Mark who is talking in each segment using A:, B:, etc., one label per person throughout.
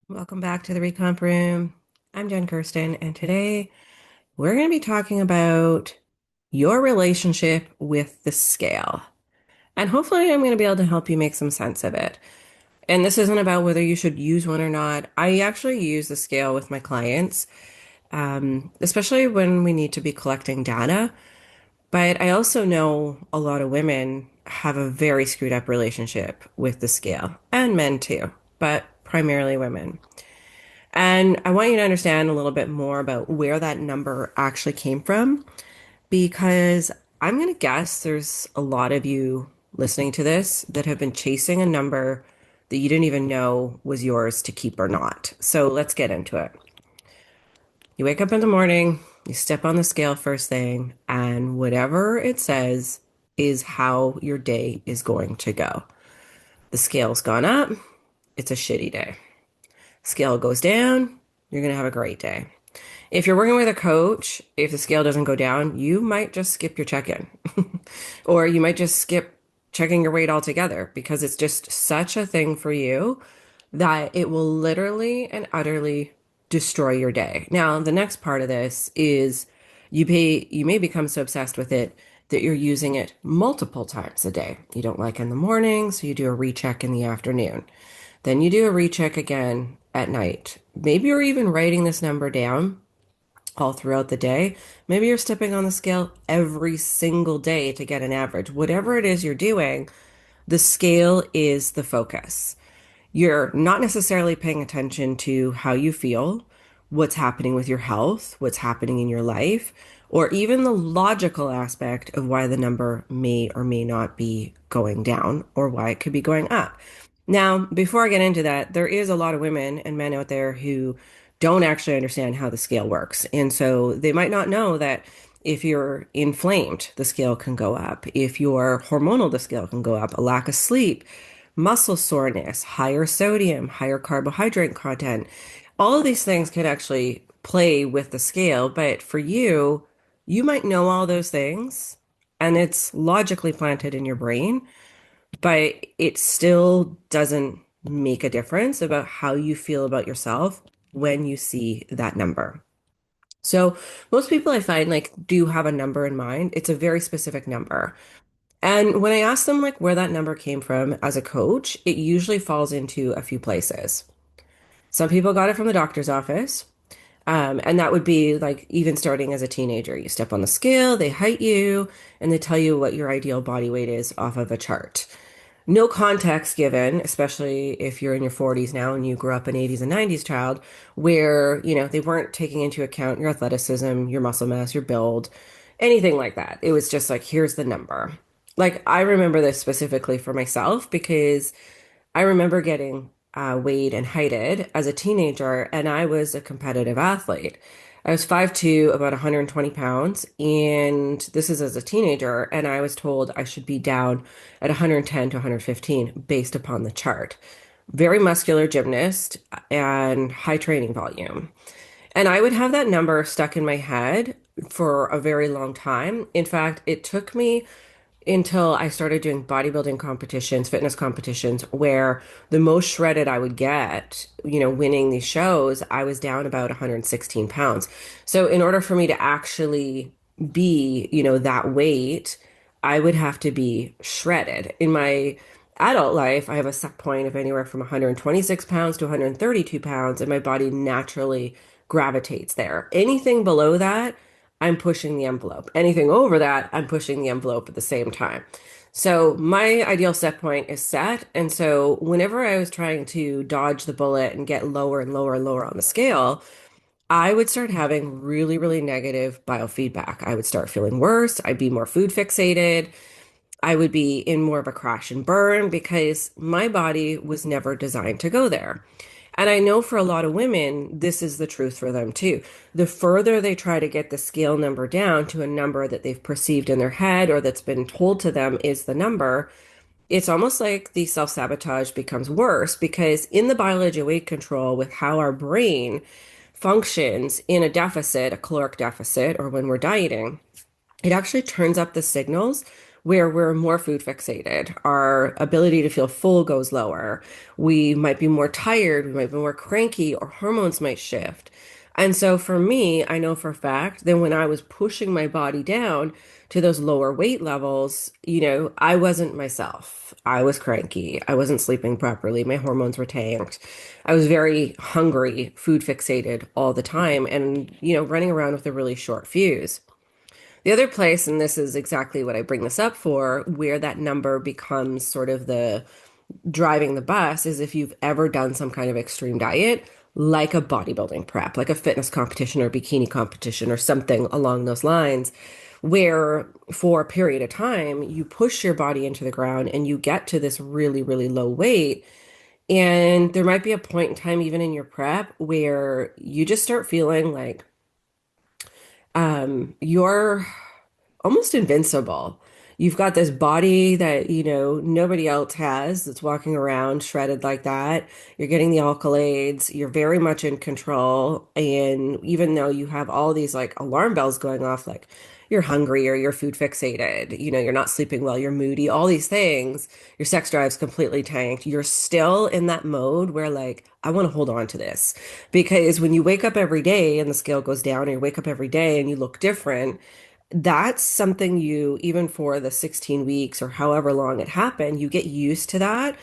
A: Welcome back to the Recomp Room. I'm Jen Kirsten, and today we're going to be talking about your relationship with the scale. And hopefully, I'm going to be able to help you make some sense of it. And this isn't about whether you should use one or not. I actually use the scale with my clients, especially when we need to be collecting data. But I also know a lot of women have a very screwed up relationship with the scale, and men too, but primarily women. And I want you to understand a little bit more about where that number actually came from, because I'm going to guess there's a lot of you listening to this that have been chasing a number that you didn't even know was yours to keep or not. So let's get into it. You wake up in the morning, you step on the scale first thing, and whatever it says is how your day is going to go. The scale's gone up, it's a shitty day. Scale goes down, you're going to have a great day. If you're working with a coach, if the scale doesn't go down, you might just skip your check-in. Or you might just skip checking your weight altogether because it's just such a thing for you that it will literally and utterly destroy your day. Now, the next part of this is you may become so obsessed with it that you're using it multiple times a day. You don't like in the morning, so you do a recheck in the afternoon. Then you do a recheck again at night. Maybe you're even writing this number down all throughout the day. Maybe you're stepping on the scale every single day to get an average. Whatever it is you're doing, the scale is the focus. You're not necessarily paying attention to how you feel, what's happening with your health, what's happening in your life, or even the logical aspect of why the number may or may not be going down or why it could be going up. Now, before I get into that, there is a lot of women and men out there who don't actually understand how the scale works. And so they might not know that if you're inflamed, the scale can go up. If you're hormonal, the scale can go up. A lack of sleep, muscle soreness, higher sodium, higher carbohydrate content. All of these things could actually play with the scale. But for you, you might know all those things and it's logically planted in your brain, but it still doesn't make a difference about how you feel about yourself when you see that number. So most people I find like do have a number in mind. It's a very specific number. And when I ask them like where that number came from as a coach, it usually falls into a few places. Some people got it from the doctor's office. And that would be like even starting as a teenager. You step on the scale, they height you, and they tell you what your ideal body weight is off of a chart. No context given, especially if you're in your 40s now and you grew up an 80s and 90s child, where, they weren't taking into account your athleticism, your muscle mass, your build, anything like that. It was just like, here's the number. Like, I remember this specifically for myself because I remember getting weighed and heighted as a teenager, and I was a competitive athlete. I was 5'2", about 120 pounds, and this is as a teenager, and I was told I should be down at 110 to 115 based upon the chart. Very muscular gymnast and high training volume. And I would have that number stuck in my head for a very long time. In fact, it took me until I started doing bodybuilding competitions, fitness competitions, where the most shredded I would get, winning these shows, I was down about 116 pounds. So in order for me to actually be, that weight, I would have to be shredded. In my adult life, I have a set point of anywhere from 126 pounds to 132 pounds, and my body naturally gravitates there. Anything below that, I'm pushing the envelope. Anything over that, I'm pushing the envelope at the same time. So my ideal set point is set. And so whenever I was trying to dodge the bullet and get lower and lower and lower on the scale, I would start having really, really negative biofeedback. I would start feeling worse. I'd be more food fixated. I would be in more of a crash and burn because my body was never designed to go there. And I know for a lot of women, this is the truth for them too. The further they try to get the scale number down to a number that they've perceived in their head or that's been told to them is the number, it's almost like the self-sabotage becomes worse because in the biology of weight control, with how our brain functions in a deficit, a caloric deficit, or when we're dieting, it actually turns up the signals where we're more food fixated. Our ability to feel full goes lower. We might be more tired, we might be more cranky, or hormones might shift. And so for me, I know for a fact that when I was pushing my body down to those lower weight levels, I wasn't myself. I was cranky. I wasn't sleeping properly. My hormones were tanked. I was very hungry, food fixated all the time, and, running around with a really short fuse. The other place, and this is exactly what I bring this up for, where that number becomes sort of the driving the bus, is if you've ever done some kind of extreme diet, like a bodybuilding prep, like a fitness competition or bikini competition or something along those lines, where for a period of time you push your body into the ground and you get to this really, really low weight. And there might be a point in time, even in your prep, where you just start feeling like you're almost invincible. You've got this body that, nobody else has that's walking around shredded like that. You're getting the accolades. You're very much in control. And even though you have all these like alarm bells going off, like you're hungry or you're food fixated, you're not sleeping well, you're moody, all these things, your sex drive's completely tanked. You're still in that mode where like, I want to hold on to this. Because when you wake up every day and the scale goes down, and you wake up every day and you look different, that's something you, even for the 16 weeks or however long it happened, you get used to that.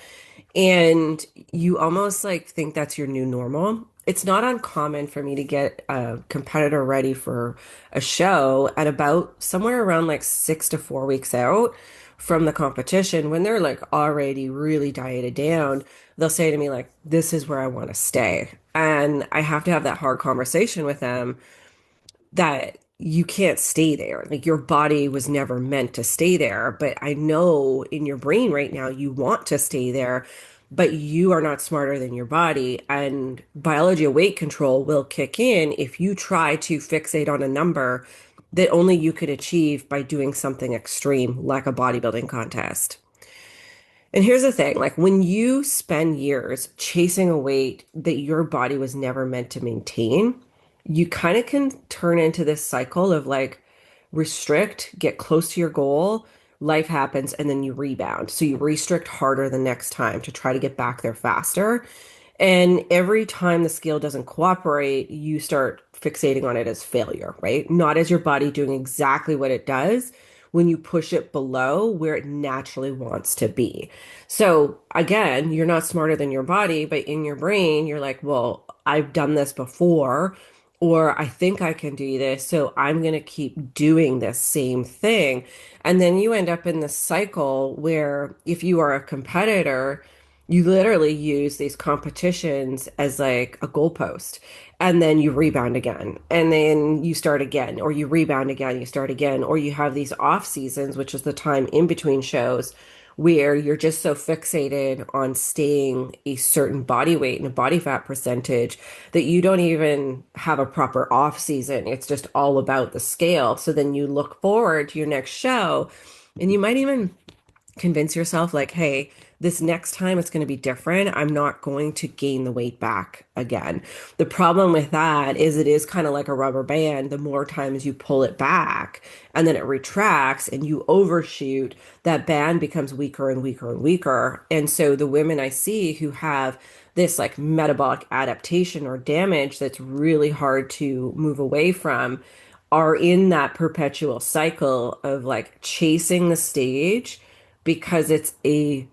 A: And you almost like think that's your new normal. It's not uncommon for me to get a competitor ready for a show at about somewhere around like 6 to 4 weeks out from the competition when they're like already really dieted down. They'll say to me, like, this is where I want to stay. And I have to have that hard conversation with them that you can't stay there. Like your body was never meant to stay there. But I know in your brain right now, you want to stay there, but you are not smarter than your body. And biology of weight control will kick in if you try to fixate on a number that only you could achieve by doing something extreme, like a bodybuilding contest. And here's the thing, like when you spend years chasing a weight that your body was never meant to maintain, you kind of can turn into this cycle of like restrict, get close to your goal, life happens, and then you rebound. So you restrict harder the next time to try to get back there faster. And every time the scale doesn't cooperate, you start fixating on it as failure, right? Not as your body doing exactly what it does when you push it below where it naturally wants to be. So again, you're not smarter than your body, but in your brain, you're like, well, I've done this before, or I think I can do this, so I'm going to keep doing this same thing. And then you end up in this cycle where if you are a competitor, you literally use these competitions as like a goalpost, and then you rebound again, and then you start again, or you rebound again, you start again, or you have these off seasons, which is the time in between shows where you're just so fixated on staying a certain body weight and a body fat percentage that you don't even have a proper off season. It's just all about the scale. So then you look forward to your next show, and you might even convince yourself like, hey, this next time it's going to be different. I'm not going to gain the weight back again. The problem with that is it is kind of like a rubber band. The more times you pull it back and then it retracts and you overshoot, that band becomes weaker and weaker and weaker. And so the women I see who have this like metabolic adaptation or damage that's really hard to move away from are in that perpetual cycle of like chasing the stage because it's a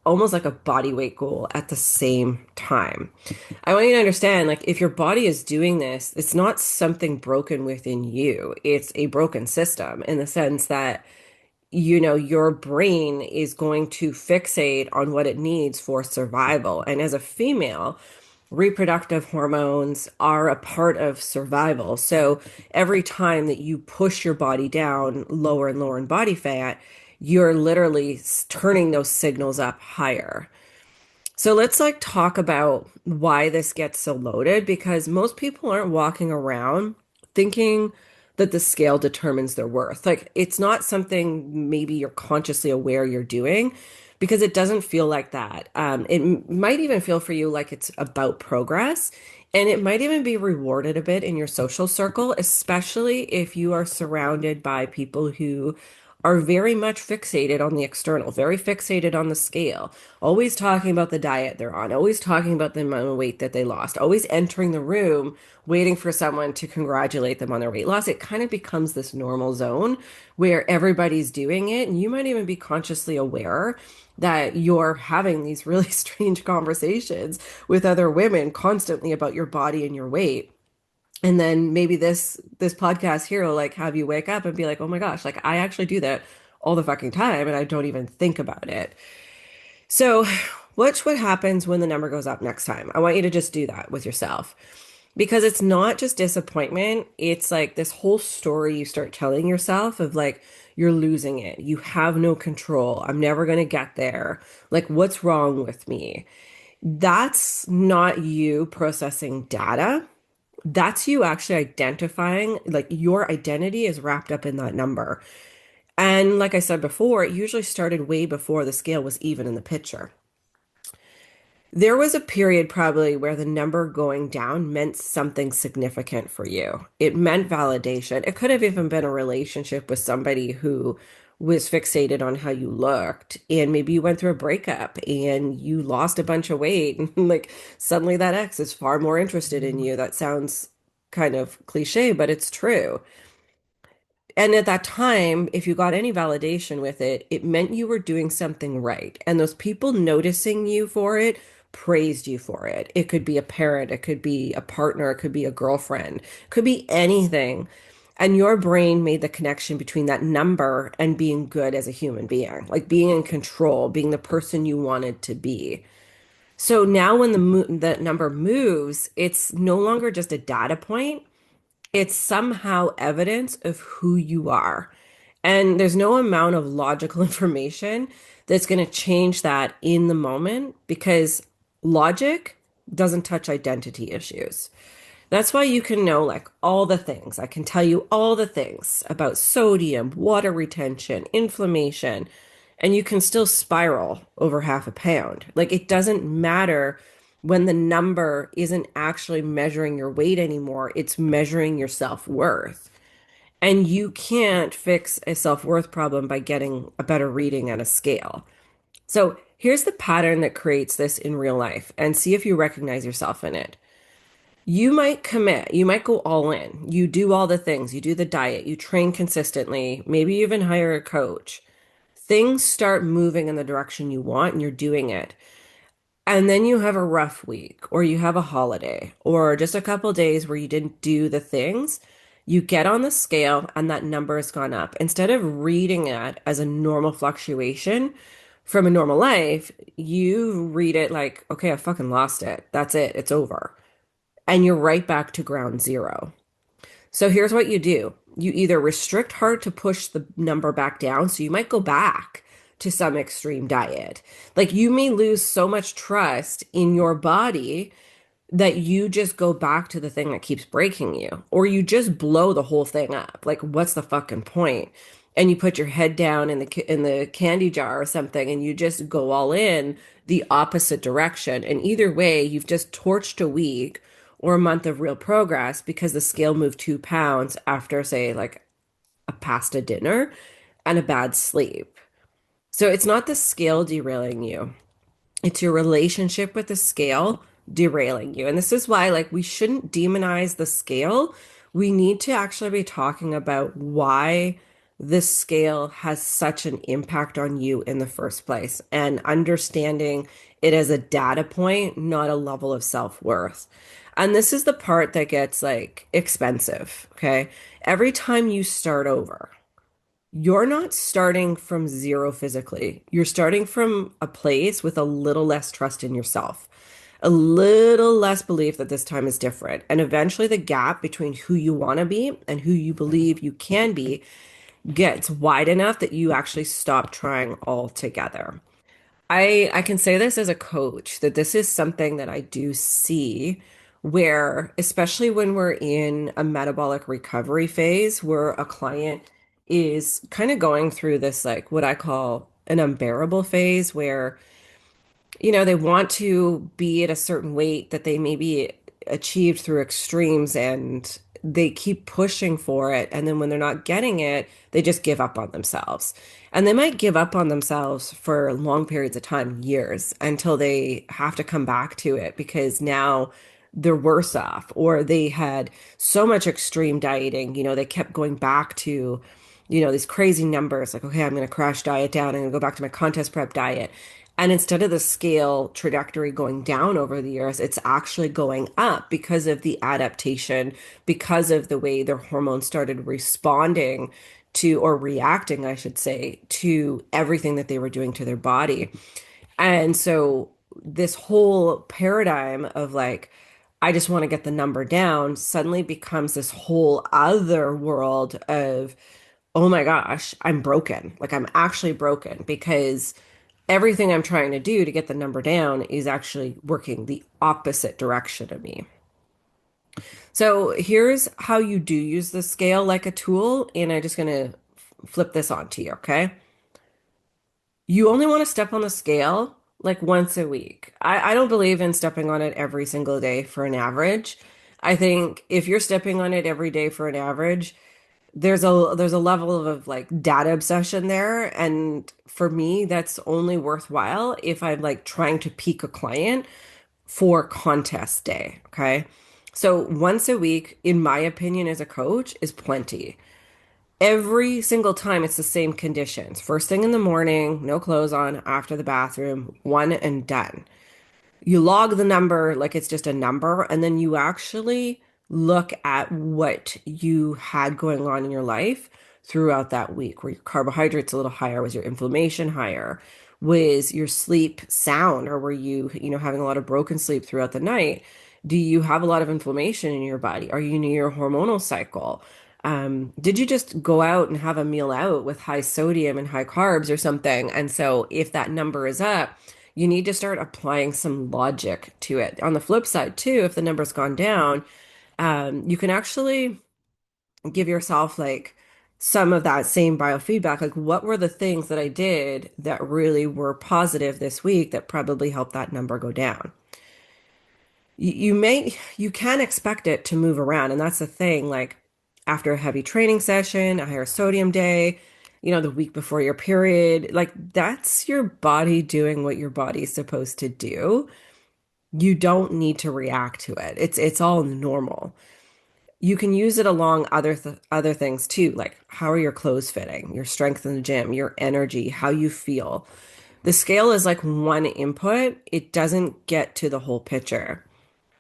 A: almost like a body weight goal at the same time. I want you to understand, like, if your body is doing this, it's not something broken within you. It's a broken system in the sense that, your brain is going to fixate on what it needs for survival. And as a female, reproductive hormones are a part of survival. So every time that you push your body down lower and lower in body fat, you're literally turning those signals up higher. So let's like talk about why this gets so loaded because most people aren't walking around thinking that the scale determines their worth. Like it's not something maybe you're consciously aware you're doing because it doesn't feel like that. It might even feel for you like it's about progress, and it might even be rewarded a bit in your social circle, especially if you are surrounded by people who are very much fixated on the external, very fixated on the scale, always talking about the diet they're on, always talking about the amount of weight that they lost, always entering the room waiting for someone to congratulate them on their weight loss. It kind of becomes this normal zone where everybody's doing it, and you might even be consciously aware that you're having these really strange conversations with other women constantly about your body and your weight. And then maybe this podcast here will like have you wake up and be like, "Oh my gosh, like I actually do that all the fucking time and I don't even think about it." So, watch what happens when the number goes up next time. I want you to just do that with yourself because it's not just disappointment, it's like this whole story you start telling yourself of like you're losing it. You have no control. I'm never going to get there. Like what's wrong with me? That's not you processing data. That's you actually identifying, like your identity is wrapped up in that number. And like I said before, it usually started way before the scale was even in the picture. There was a period probably where the number going down meant something significant for you. It meant validation. It could have even been a relationship with somebody who was fixated on how you looked. And maybe you went through a breakup and you lost a bunch of weight. And like suddenly that ex is far more interested in you. That sounds kind of cliche, but it's true. And at that time, if you got any validation with it, it meant you were doing something right. And those people noticing you for it praised you for it. It could be a parent, it could be a partner, it could be a girlfriend, it could be anything. And your brain made the connection between that number and being good as a human being, like being in control, being the person you wanted to be. So now when the number moves, it's no longer just a data point, it's somehow evidence of who you are. And there's no amount of logical information that's going to change that in the moment because logic doesn't touch identity issues. That's why you can know like all the things. I can tell you all the things about sodium, water retention, inflammation, and you can still spiral over 1/2 pound. Like it doesn't matter when the number isn't actually measuring your weight anymore, it's measuring your self-worth. And you can't fix a self-worth problem by getting a better reading at a scale. So here's the pattern that creates this in real life and see if you recognize yourself in it. You might commit, you might go all in. You do all the things, you do the diet, you train consistently, maybe you even hire a coach. Things start moving in the direction you want and you're doing it. And then you have a rough week, or you have a holiday, or just a couple days where you didn't do the things. You get on the scale and that number has gone up. Instead of reading it as a normal fluctuation from a normal life, you read it like, okay, I fucking lost it. That's it. It's over. And you're right back to ground zero. So here's what you do. You either restrict hard to push the number back down, so you might go back to some extreme diet. Like you may lose so much trust in your body that you just go back to the thing that keeps breaking you, or you just blow the whole thing up. Like, what's the fucking point? And you put your head down in the candy jar or something, and you just go all in the opposite direction. And either way, you've just torched a week or a month of real progress because the scale moved 2 pounds after, say, like a pasta dinner and a bad sleep. So it's not the scale derailing you. It's your relationship with the scale derailing you. And this is why, like, we shouldn't demonize the scale. We need to actually be talking about why the scale has such an impact on you in the first place and understanding it as a data point, not a level of self-worth. And this is the part that gets like expensive, okay? Every time you start over, you're not starting from zero physically. You're starting from a place with a little less trust in yourself, a little less belief that this time is different. And eventually, the gap between who you want to be and who you believe you can be gets wide enough that you actually stop trying altogether. I can say this as a coach that this is something that I do see where, especially when we're in a metabolic recovery phase, where a client is kind of going through this, like what I call an unbearable phase, where, they want to be at a certain weight that they maybe achieved through extremes and they keep pushing for it. And then when they're not getting it, they just give up on themselves. And they might give up on themselves for long periods of time, years, until they have to come back to it because now they're worse off, or they had so much extreme dieting, they kept going back to, these crazy numbers like, okay, I'm going to crash diet down. I'm going to go back to my contest prep diet. And instead of the scale trajectory going down over the years, it's actually going up because of the adaptation, because of the way their hormones started responding to, or reacting, I should say, to everything that they were doing to their body. And so this whole paradigm of like, I just want to get the number down suddenly becomes this whole other world of, oh my gosh, I'm broken. Like I'm actually broken because everything I'm trying to do to get the number down is actually working the opposite direction of me. So here's how you do use the scale like a tool, and I'm just going to flip this on to you, okay? You only want to step on the scale like once a week. I don't believe in stepping on it every single day for an average. I think if you're stepping on it every day for an average, there's a level of like data obsession there, and for me that's only worthwhile if I'm like trying to peak a client for contest day, okay? So once a week, in my opinion as a coach, is plenty. Every single time it's the same conditions. First thing in the morning, no clothes on, after the bathroom, one and done. You log the number like it's just a number, and then you actually look at what you had going on in your life throughout that week. Were your carbohydrates a little higher? Was your inflammation higher? Was your sleep sound, or were you, having a lot of broken sleep throughout the night? Do you have a lot of inflammation in your body? Are you near your hormonal cycle? Did you just go out and have a meal out with high sodium and high carbs or something? And so if that number is up, you need to start applying some logic to it. On the flip side, too, if the number's gone down, you can actually give yourself like some of that same biofeedback. Like, what were the things that I did that really were positive this week that probably helped that number go down? You can expect it to move around, and that's the thing. Like after a heavy training session, a higher sodium day, the week before your period, like that's your body doing what your body's supposed to do. You don't need to react to it. It's all normal. You can use it along other things too, like how are your clothes fitting, your strength in the gym, your energy, how you feel. The scale is like one input. It doesn't get to the whole picture.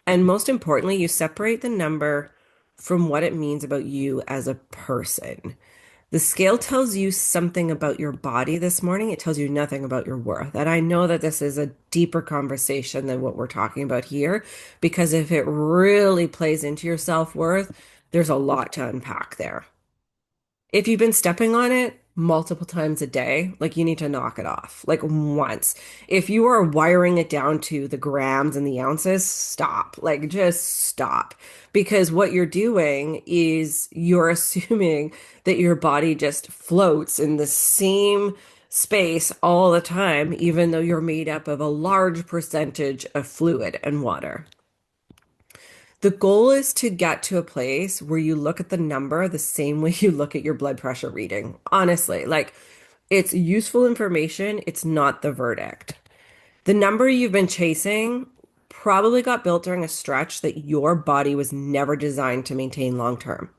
A: And most importantly, you separate the number from what it means about you as a person. The scale tells you something about your body this morning. It tells you nothing about your worth. And I know that this is a deeper conversation than what we're talking about here, because if it really plays into your self-worth, there's a lot to unpack there. If you've been stepping on it multiple times a day, like you need to knock it off, like once. If you are wiring it down to the grams and the ounces, stop. Like just stop. Because what you're doing is you're assuming that your body just floats in the same space all the time, even though you're made up of a large percentage of fluid and water. The goal is to get to a place where you look at the number the same way you look at your blood pressure reading. Honestly, like it's useful information, it's not the verdict. The number you've been chasing probably got built during a stretch that your body was never designed to maintain long term.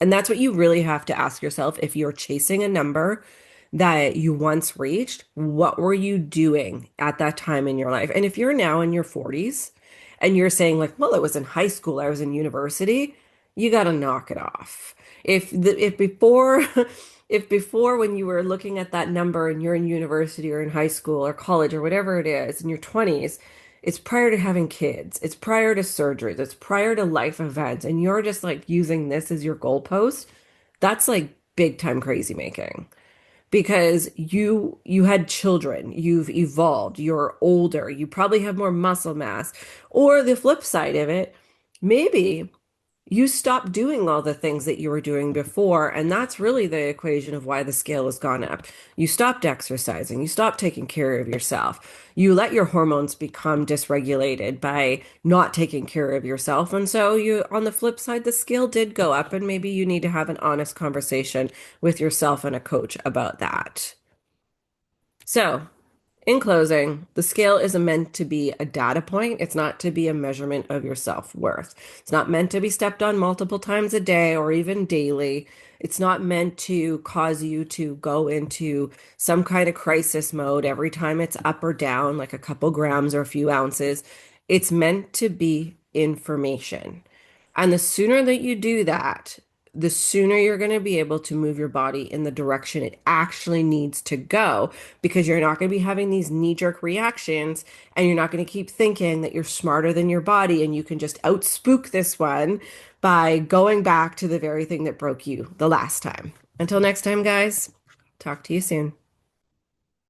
A: And that's what you really have to ask yourself if you're chasing a number that you once reached, what were you doing at that time in your life? And if you're now in your 40s and you're saying like, well, it was in high school, I was in university, you got to knock it off. If before if before when you were looking at that number and you're in university or in high school or college or whatever it is in your 20s, it's prior to having kids, it's prior to surgeries, it's prior to life events, and you're just like using this as your goalpost, that's like big time crazy making because you had children, you've evolved, you're older, you probably have more muscle mass. Or the flip side of it, maybe you stop doing all the things that you were doing before. And that's really the equation of why the scale has gone up. You stopped exercising, you stopped taking care of yourself, you let your hormones become dysregulated by not taking care of yourself. And so you, on the flip side, the scale did go up, and maybe you need to have an honest conversation with yourself and a coach about that. So, in closing, the scale isn't meant to be a data point. It's not to be a measurement of your self-worth. It's not meant to be stepped on multiple times a day or even daily. It's not meant to cause you to go into some kind of crisis mode every time it's up or down, like a couple grams or a few ounces. It's meant to be information. And the sooner that you do that, the sooner you're going to be able to move your body in the direction it actually needs to go, because you're not going to be having these knee-jerk reactions, and you're not going to keep thinking that you're smarter than your body and you can just outspook this one by going back to the very thing that broke you the last time. Until next time, guys, talk to you soon.